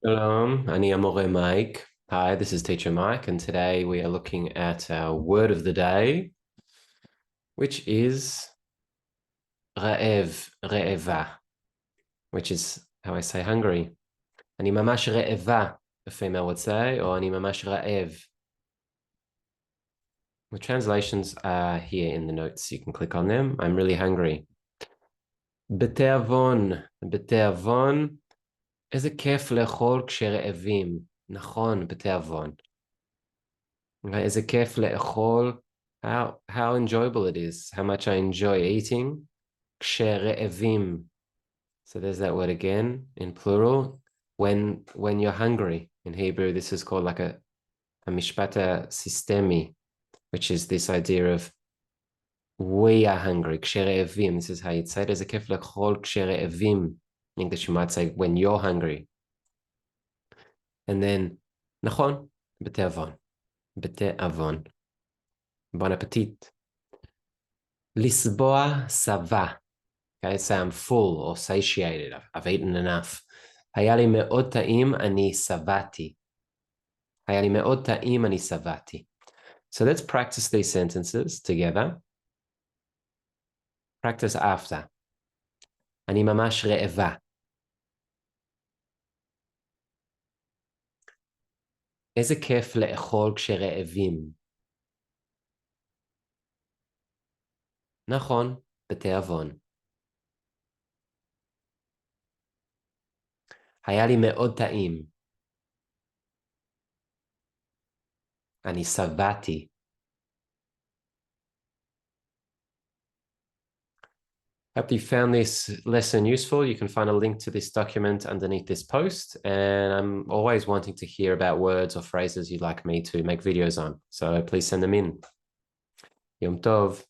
Shalom, ani amore Mike. Hi, this is Teacher Mike, and today we are looking at our word of the day, which is re'eva, which is how I say hungry. Ani mamash re'eva, a female would say, or ani mamash ra'ev. The translations are here in the notes. You can click on them. I'm really hungry. בתיאבון, איזה כיף לאכול כשרעבים. נכון, בתיאבון. איזה כיף לאכול. How enjoyable it is, how much I enjoy eating. כשרעבים. So there's that word again in plural. When you're hungry. In Hebrew, this is called like a mishpat sistemi, which is this idea of we are hungry. כשרעבים. This is how you'd say it. איזה כיף לאכול כשרעבים. In English, you might say when you're hungry. And then, נכון, בתיאבון. בתיאבון. Bon appetit. לשבוע שבע. Okay, say I'm full or satiated. I've eaten enough. היה לי מאוד טעים, אני שבעתי. היה לי מאוד טעים, אני שבעתי. So let's practice these sentences together. Practice after. אני ממש רעבה. איזה כיף לאכול כשרעבים. נכון, בתיאבון. היה לי מאוד טעים. אני שבעתי. Hope you found this lesson useful. You can find a link to this document underneath this post. And I'm always wanting to hear about words or phrases you'd like me to make videos on. So please send them in. Yom Tov.